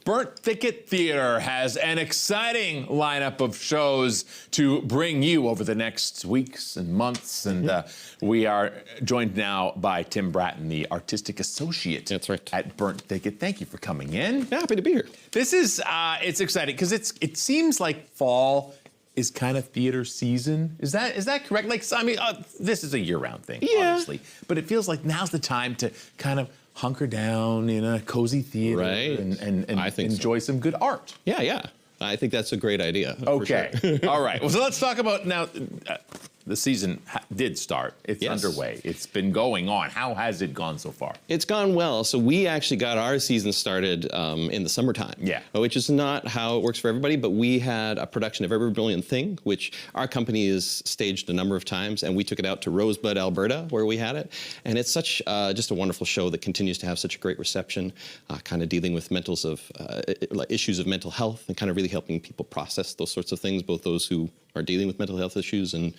Burnt Thicket Theatre has an exciting lineup of shows to bring you over the next weeks and months. And we are joined now by Tim Bratton, the artistic associate at Burnt Thicket. Thank you for coming in. Happy to be here. This is, it's exciting because it seems like fall is kind of theater season. Is that correct? Like, I mean, this is a year-round thing, obviously, but it feels like now's the time to kind of hunker down in a cozy theater and enjoy some good art. Yeah. I think that's a great idea. Okay. For sure. All right. Well, so let's talk about now. The season did start. It's underway. It's been going on. How has it gone so far? It's gone well. So we actually got our season started in the summertime. Yeah. Which is not how it works for everybody, but we had a production of Every Brilliant Thing, which our company has staged a number of times, and we took it out to Rosebud, Alberta, where we had it. And it's such just a wonderful show that continues to have such a great reception, kind of dealing with issues of mental health and kind of really helping people process those sorts of things, both those who are dealing with mental health issues and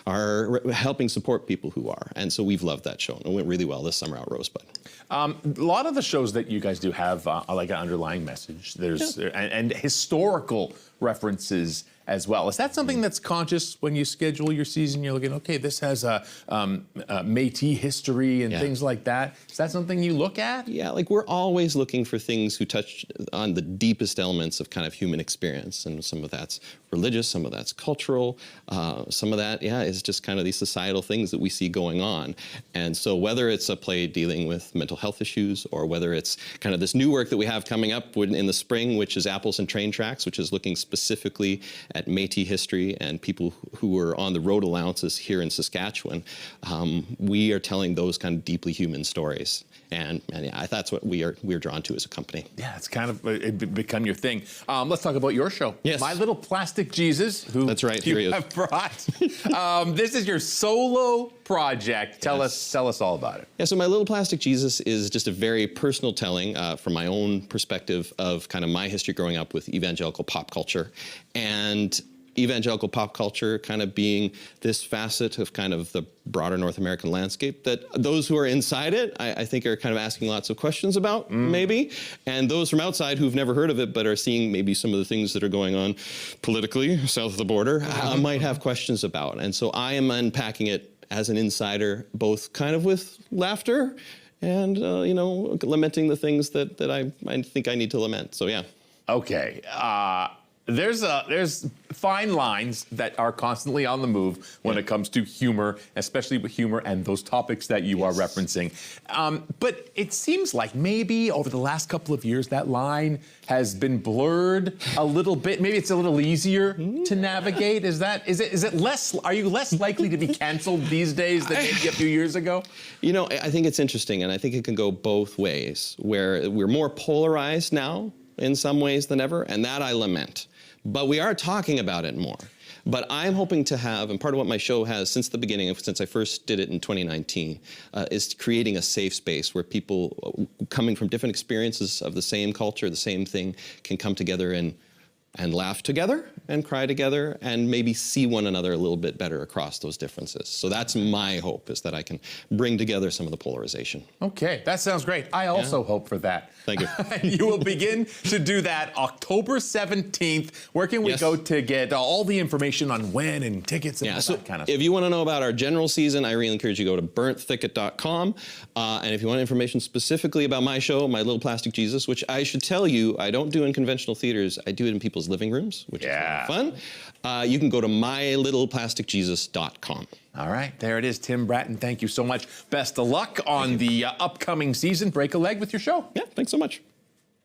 are helping support people who are. And so we've loved that show, and it went really well this summer out Rosebud. A lot of the shows that you guys do have like an underlying message. There's and historical references as well. Is that something that's conscious when you schedule your season? You're looking, okay, this has a Métis history and things like that. Is that something you look at? Yeah, like we're always looking for things who touch on the deepest elements of kind of human experience, and some of that's religious, some of that's cultural, some of that, is just kind of these societal things that we see going on. And so whether it's a play dealing with mental health issues, or whether it's kind of this new work that we have coming up in the spring, which is Apples and Train Tracks, which is looking specifically at Métis history and people who are on the road allowances here in Saskatchewan, we are telling those kind of deeply human stories. And that's what we're drawn to as a company. Yeah, it's kind of become your thing. Let's talk about your show. Yes. My Little Plastic Jesus, who that's right, you have brought. This is your solo project. Tell us all about it. Yeah, so My Little Plastic Jesus is just a very personal telling from my own perspective of kind of my history growing up with evangelical pop culture. And evangelical pop culture kind of being this facet of kind of the broader North American landscape that those who are inside it, I think, are kind of asking lots of questions about, maybe. And those from outside who've never heard of it but are seeing maybe some of the things that are going on politically south of the border might have questions about. And so I am unpacking it as an insider, both kind of with laughter and, lamenting the things that I think I need to lament. So, yeah. Okay. There's fine lines that are constantly on the move when it comes to humor, especially with humor and those topics that you are referencing. But it seems like maybe over the last couple of years that line has been blurred a little bit. Maybe it's a little easier to navigate. Is it less? Are you less likely to be canceled these days than maybe a few years ago? You know, I think it's interesting, and I think it can go both ways. Where we're more polarized now in some ways than ever, and that I lament. But we are talking about it more. But I'm hoping to have, and part of what my show has since the beginning, since I first did it in 2019, is creating a safe space where people coming from different experiences of the same culture, the same thing, can come together and laugh together and cry together and maybe see one another a little bit better across those differences. So that's my hope, is that I can bring together some of the polarization. Okay, that sounds great. I also hope for that. Thank you. You will begin to do that October 17th. Where can we go to get all the information on when and tickets and all that kind of stuff? If you want to know about our general season, I really encourage you to go to burntThicket.com. And if you want information specifically about my show, My Little Plastic Jesus, which I should tell you, I don't do in conventional theaters, I do it in people's living rooms, which is really fun. You can go to mylittleplasticjesus.com. All right, there it is. Tim Bratton, thank you so much. Best of luck on the upcoming season. Break a leg with your show. Yeah, thanks so much.